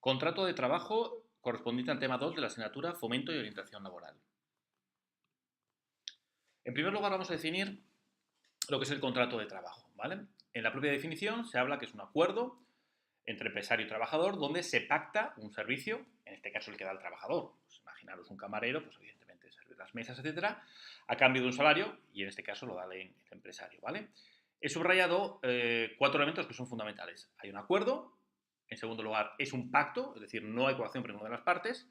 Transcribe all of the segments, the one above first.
Contrato de trabajo correspondiente al tema 2 de la asignatura Fomento y Orientación Laboral. En primer lugar, vamos a definir lo que es el contrato de trabajo, ¿vale? En la propia definición se habla que es un acuerdo entre empresario y trabajador donde se pacta un servicio, en este caso el que da el trabajador. Pues imaginaros un camarero, pues evidentemente servir las mesas, etcétera, a cambio de un salario y en este caso lo da el empresario, ¿vale? He subrayado cuatro elementos que son fundamentales. Hay un acuerdo, en segundo lugar es un pacto, es decir, no hay coacción por ninguna de las partes.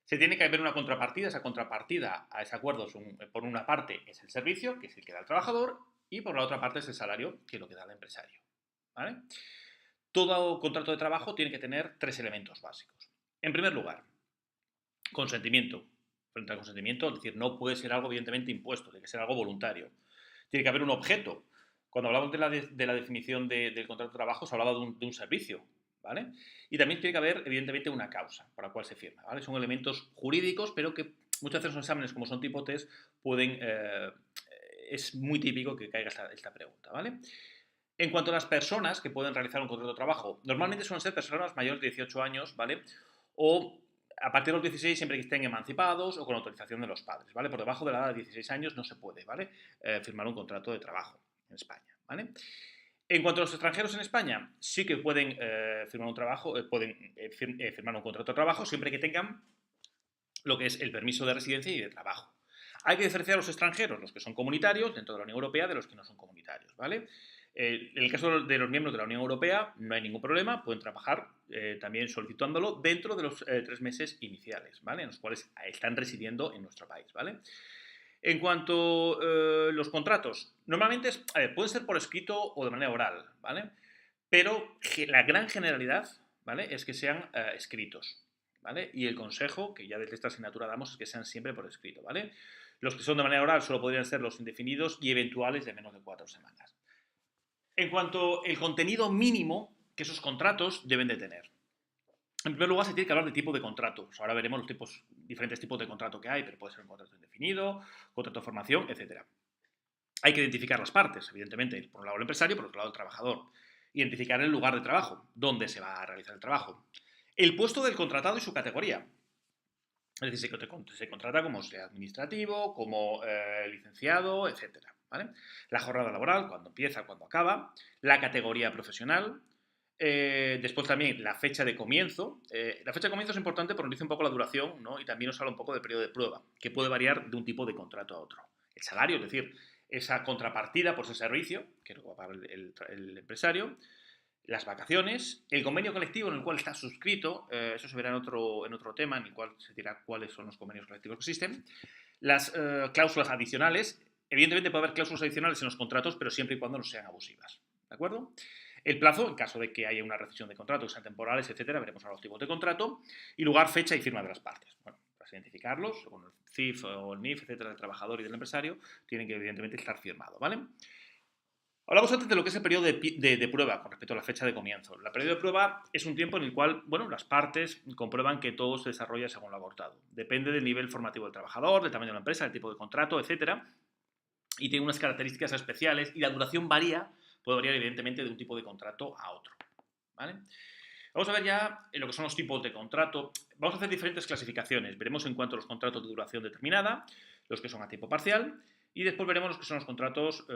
Se tiene que haber una contrapartida, esa contrapartida a ese acuerdo por una parte es el servicio, que es el que da el trabajador, y por la otra parte es el salario, que es lo que da el empresario, ¿vale? Todo contrato de trabajo tiene que tener tres elementos básicos. En primer lugar, consentimiento. Frente al consentimiento, es decir, no puede ser algo evidentemente impuesto, tiene que ser algo voluntario. Tiene que haber un objeto. Cuando hablamos de la definición del contrato de trabajo, se hablaba de un servicio, ¿vale? Y también tiene que haber, evidentemente, una causa por la cual se firma, ¿vale? Son elementos jurídicos, pero que muchas veces los exámenes, como son tipo test, pueden... es muy típico que caiga esta pregunta, ¿vale? En cuanto a las personas que pueden realizar un contrato de trabajo, normalmente suelen ser personas mayores de 18 años, ¿vale? O a partir de los 16 siempre que estén emancipados o con autorización de los padres, ¿vale? Por debajo de la edad de 16 años no se puede, ¿vale? Firmar un contrato de trabajo en España, ¿vale? En cuanto a los extranjeros en España, sí que pueden firmar un trabajo, firmar un contrato de trabajo siempre que tengan lo que es el permiso de residencia y de trabajo. Hay que diferenciar a los extranjeros, los que son comunitarios dentro de la Unión Europea, de los que no son comunitarios, ¿vale? En el caso de los miembros de la Unión Europea no hay ningún problema, pueden trabajar también solicitándolo dentro de los 3 meses iniciales, ¿vale? En los cuales están residiendo en nuestro país, ¿vale? En cuanto a los contratos, normalmente pueden ser por escrito o de manera oral, ¿vale? Pero la gran generalidad, ¿vale? Es que sean escritos, ¿vale? Y el consejo, que ya desde esta asignatura damos, es que sean siempre por escrito, ¿vale? Los que son de manera oral solo podrían ser los indefinidos y eventuales de menos de 4 semanas. En cuanto al contenido mínimo que esos contratos deben de tener. En primer lugar, se tiene que hablar de tipo de contrato. Pues ahora veremos los diferentes tipos de contrato que hay, pero puede ser un contrato indefinido, contrato de formación, etcétera. Hay que identificar las partes, evidentemente, por un lado el empresario, por otro lado el trabajador. Identificar el lugar de trabajo, dónde se va a realizar el trabajo. El puesto del contratado y su categoría. Es decir, se contrata como sea administrativo, como licenciado, etcétera, ¿vale? La jornada laboral, cuando empieza, cuando acaba. La categoría profesional. Después también la fecha de comienzo. La fecha de comienzo es importante porque nos dice un poco la duración, ¿no? Y también nos habla un poco del periodo de prueba, que puede variar de un tipo de contrato a otro. El salario, es decir, esa contrapartida por ese servicio, que lo va a pagar el empresario, las vacaciones, el convenio colectivo en el cual está suscrito, eso se verá en otro tema, en el cual se dirá cuáles son los convenios colectivos que existen, las cláusulas adicionales, evidentemente puede haber cláusulas adicionales en los contratos, pero siempre y cuando no sean abusivas, ¿de acuerdo? El plazo, en caso de que haya una rescisión de contrato, que sean temporales, etcétera, veremos ahora los tipos de contrato, y lugar, fecha y firma de las partes. Bueno, para identificarlos, según el CIF o el NIF, etcétera, del trabajador y del empresario, tienen que evidentemente estar firmados, ¿vale? Hablamos antes de lo que es el periodo de prueba con respecto a la fecha de comienzo. El periodo de prueba es un tiempo en el cual, bueno, las partes comprueban que todo se desarrolla según lo acordado. Depende del nivel formativo del trabajador, del tamaño de la empresa, del tipo de contrato, etcétera, y tiene unas características especiales y la duración puede variar evidentemente de un tipo de contrato a otro, ¿vale? Vamos a ver ya en lo que son los tipos de contrato. Vamos a hacer diferentes clasificaciones. Veremos en cuanto a los contratos de duración determinada, los que son a tiempo parcial, y después veremos los que son los contratos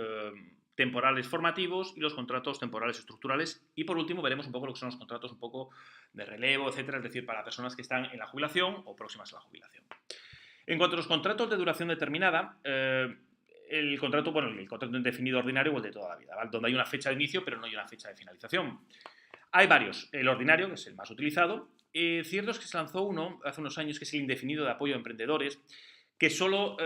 temporales formativos y los contratos temporales estructurales. Y por último veremos un poco lo que son los contratos un poco de relevo, etcétera, es decir, para personas que están en la jubilación o próximas a la jubilación. En cuanto a los contratos de duración determinada, el contrato indefinido ordinario o el de toda la vida, ¿vale? Donde hay una fecha de inicio pero no hay una fecha de finalización. Hay varios. El ordinario, que es el más utilizado. Cierto es que se lanzó uno hace unos años, que es el indefinido de apoyo a emprendedores, que solo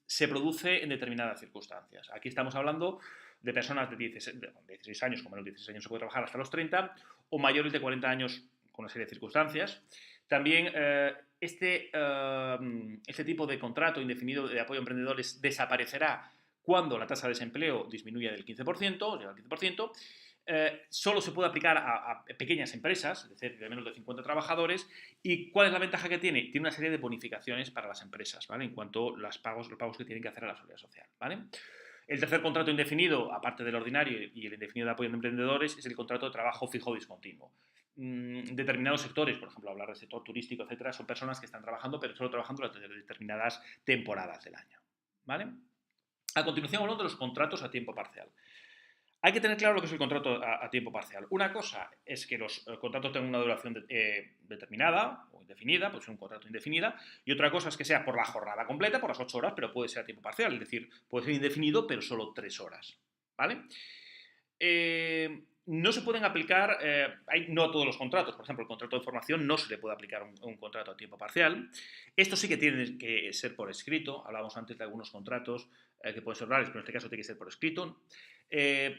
se produce en determinadas circunstancias. Aquí estamos hablando de personas de 16 años, como en los 16 años se puede trabajar hasta los 30, o mayores de 40 años con una serie de circunstancias. También este tipo de contrato indefinido de apoyo a emprendedores desaparecerá cuando la tasa de desempleo disminuya del 15%, llega al 15%, solo se puede aplicar a pequeñas empresas, es decir, de menos de 50 trabajadores. ¿Y cuál es la ventaja que tiene? Tiene una serie de bonificaciones para las empresas, ¿vale? En cuanto a los pagos que tienen que hacer a la seguridad social, ¿vale? El tercer contrato indefinido, aparte del ordinario y el indefinido de apoyo de emprendedores, es el contrato de trabajo fijo discontinuo. determinados sectores, por ejemplo, hablar del sector turístico, etcétera, son personas que están trabajando, pero solo trabajando durante determinadas temporadas del año, ¿vale? A continuación hablamos de los contratos a tiempo parcial. Hay que tener claro lo que es el contrato a tiempo parcial. Una cosa es que los contratos tengan una duración determinada o indefinida, puede ser un contrato indefinida, y otra cosa es que sea por la jornada completa, por las 8 horas, pero puede ser a tiempo parcial, es decir, puede ser indefinido, pero solo 3 horas, ¿vale? No se pueden aplicar, no a todos los contratos, por ejemplo, el contrato de formación no se le puede aplicar un contrato a tiempo parcial. Esto sí que tiene que ser por escrito, hablábamos antes de algunos contratos que pueden ser orales, pero en este caso tiene que ser por escrito.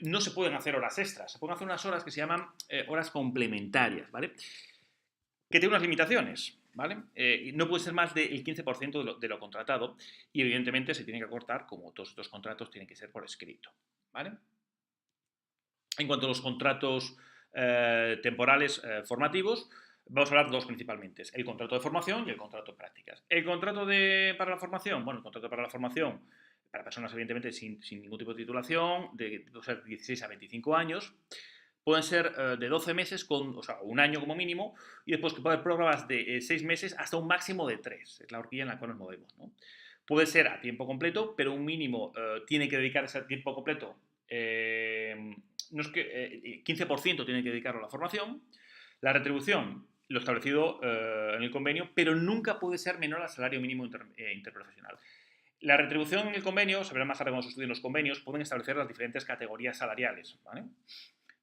No se pueden hacer horas extras, se pueden hacer unas horas que se llaman horas complementarias, ¿vale? Que tienen unas limitaciones, ¿vale? No puede ser más del 15% de lo contratado y evidentemente se tiene que acortar, como todos estos contratos tienen que ser por escrito, ¿vale? En cuanto a los contratos temporales formativos, vamos a hablar dos principalmente, el contrato de formación y el contrato de prácticas. El contrato para la formación, bueno, el contrato para la formación, para personas evidentemente sin ningún tipo de titulación, de 16 a 25 años, pueden ser de 12 meses, o sea, un año como mínimo, y después que puede haber prórrogas de 6 meses hasta un máximo de 3, es la horquilla en la cual nos movemos, ¿no? Puede ser a tiempo completo, pero un mínimo tiene que dedicarse a tiempo completo, no es que 15% tiene que dedicarlo a la formación. La retribución, lo establecido en el convenio, pero nunca puede ser menor al salario mínimo interprofesional. La retribución en el convenio, se verá más tarde cuando se estudien los convenios, pueden establecer las diferentes categorías salariales, ¿vale?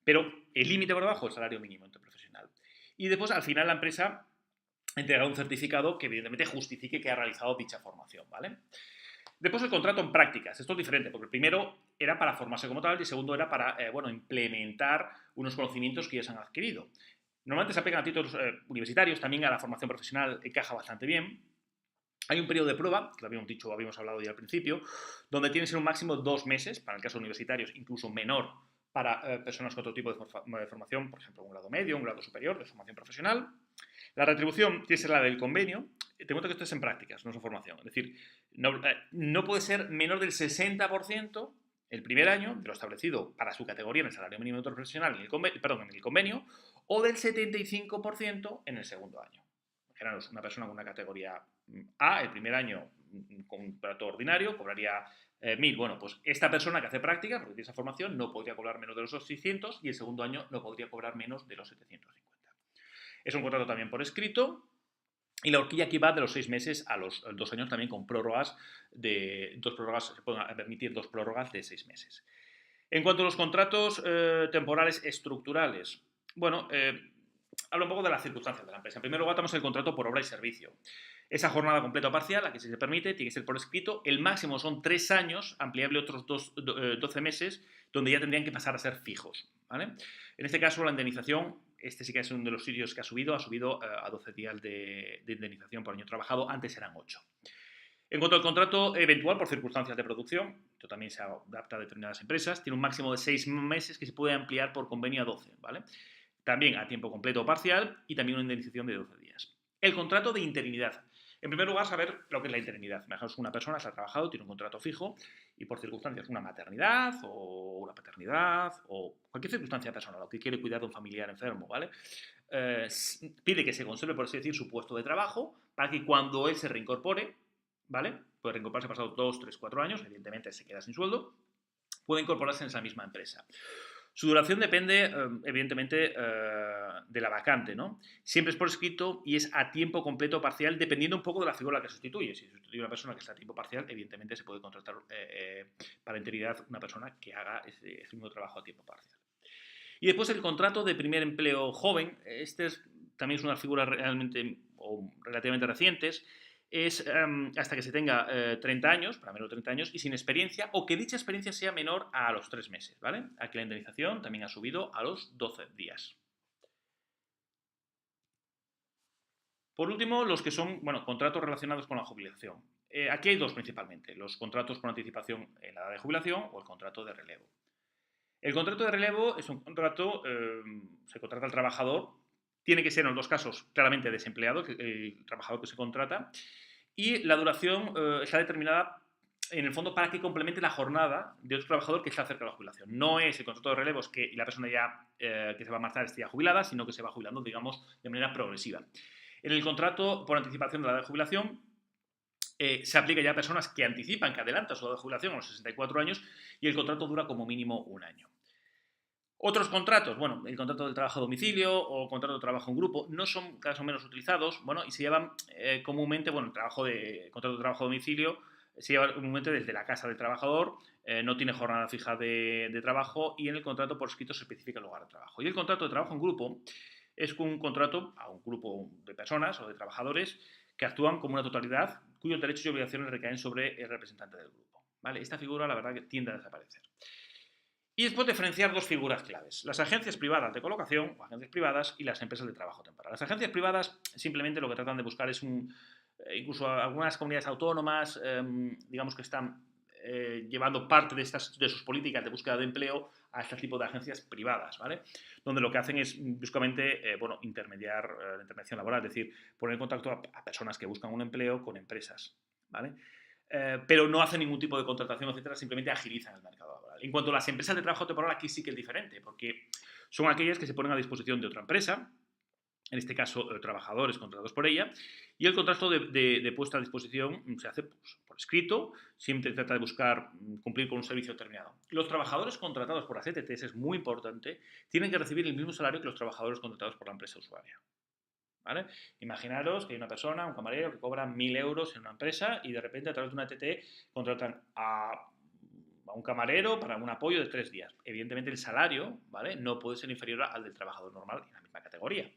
Pero el límite por debajo es el salario mínimo interprofesional. Y después, al final, la empresa entregará un certificado que evidentemente justifique que ha realizado dicha formación, ¿vale? Después el contrato en prácticas. Esto es diferente, porque el primero era para formarse como tal y el segundo era para implementar unos conocimientos que ya se han adquirido. Normalmente se aplican a títulos universitarios, también a la formación profesional encaja bastante bien. Hay un periodo de prueba, que lo habíamos hablado ya al principio, donde tiene que ser un máximo de 2 meses, para el caso de universitarios, incluso menor para personas con otro tipo de formación, por ejemplo, un grado medio, un grado superior de formación profesional. La retribución tiene que ser la del convenio. Te cuento que esto es en prácticas, no es en formación. Es decir, no puede ser menor del 60% el primer año de lo establecido para su categoría en el salario mínimo interprofesional en el convenio, o del 75% en el segundo año. Imaginaros, una persona con una categoría A, el primer año con un contrato ordinario, cobraría 1.000. Bueno, pues esta persona que hace prácticas, porque tiene esa formación, no podría cobrar menos de los 600 y el segundo año no podría cobrar menos de los 750. Es un contrato también por escrito y la horquilla aquí va de los 6 meses a los 2 años también con prórrogas se pueden permitir 2 prórrogas de 6 meses. En cuanto a los contratos temporales estructurales, bueno, hablo un poco de las circunstancias de la empresa. En primer lugar, tenemos el contrato por obra y servicio. Esa jornada completa o parcial, la que se permite, tiene que ser por escrito. El máximo son 3 años, ampliable otros 12 meses, donde ya tendrían que pasar a ser fijos, ¿vale? En este caso, la indemnización, este sí que es uno de los sitios que ha subido a 12 días de indemnización por año trabajado, antes eran 8. En cuanto al contrato eventual por circunstancias de producción, esto también se adapta a determinadas empresas, tiene un máximo de 6 meses que se puede ampliar por convenio a 12, ¿vale? También a tiempo completo o parcial y también una indemnización de 12 días. El contrato de interinidad. En primer lugar, saber lo que es la interinidad. Imaginaos que una persona se ha trabajado, tiene un contrato fijo y por circunstancias, una maternidad o una paternidad o cualquier circunstancia personal, o que quiere cuidar de un familiar enfermo, ¿vale? Pide que se conserve, por así decir, su puesto de trabajo para que cuando él se reincorpore, ¿vale? Puede reincorporarse pasados 2, 3, 4 años, evidentemente se queda sin sueldo, puede incorporarse en esa misma empresa. Su duración depende, evidentemente, de la vacante, ¿no? Siempre es por escrito y es a tiempo completo o parcial, dependiendo un poco de la figura que sustituye. Si sustituye a una persona que está a tiempo parcial, evidentemente se puede contratar para interinidad una persona que haga ese mismo trabajo a tiempo parcial. Y después el contrato de primer empleo joven. También es una figura realmente o relativamente recientes. Es hasta que se tenga 30 años, para menos de 30 años, y sin experiencia, o que dicha experiencia sea menor a los 3 meses, ¿vale? Aquí la indemnización también ha subido a los 12 días. Por último, los que son, bueno, contratos relacionados con la jubilación. Aquí hay dos principalmente, los contratos por anticipación en la edad de jubilación o el contrato de relevo. El contrato de relevo es un contrato, se contrata al trabajador, tiene que ser en los dos casos claramente desempleado, el trabajador que se contrata, y la duración está determinada en el fondo para que complemente la jornada de otro trabajador que está cerca de la jubilación. No es el contrato de relevos que la persona ya que se va a marchar esté ya jubilada, sino que se va jubilando, digamos, de manera progresiva. En el contrato por anticipación de la edad de jubilación se aplica ya a personas que anticipan, que adelantan su edad de jubilación a los 64 años y el contrato dura como mínimo un año. Otros contratos, bueno, el contrato de trabajo a domicilio o contrato de trabajo en grupo, no son cada vez menos utilizados, bueno, y se llevan comúnmente, bueno, el contrato de trabajo a domicilio se lleva comúnmente desde la casa del trabajador, no tiene jornada fija de trabajo y en el contrato por escrito se especifica el lugar de trabajo. Y el contrato de trabajo en grupo es un contrato a un grupo de personas o de trabajadores que actúan como una totalidad cuyos derechos y obligaciones recaen sobre el representante del grupo. ¿Vale? Esta figura, la verdad, que tiende a desaparecer. Y después diferenciar dos figuras claves, las agencias privadas de colocación o agencias privadas y las empresas de trabajo temporal. Las agencias privadas simplemente lo que tratan de buscar es incluso algunas comunidades autónomas, digamos que están llevando parte de sus políticas de búsqueda de empleo a este tipo de agencias privadas, ¿vale? Donde lo que hacen es básicamente, intermediar la intermediación laboral, es decir, poner en contacto a personas que buscan un empleo con empresas, ¿vale? Pero no hacen ningún tipo de contratación, etcétera, simplemente agilizan el mercado laboral. En cuanto a las empresas de trabajo temporal, aquí sí que es diferente, porque son aquellas que se ponen a disposición de otra empresa, en este caso trabajadores contratados por ella, y el contrato de puesta a disposición se hace por escrito, siempre trata de buscar cumplir con un servicio determinado. Los trabajadores contratados por las ETTs, es muy importante, tienen que recibir el mismo salario que los trabajadores contratados por la empresa usuaria. ¿Vale? Imaginaros que hay una persona, un camarero, que cobra 1.000 euros en una empresa y de repente a través de una ETT contratan a un camarero para un apoyo de 3 días. Evidentemente el salario, ¿vale?, no puede ser inferior al del trabajador normal en la misma categoría.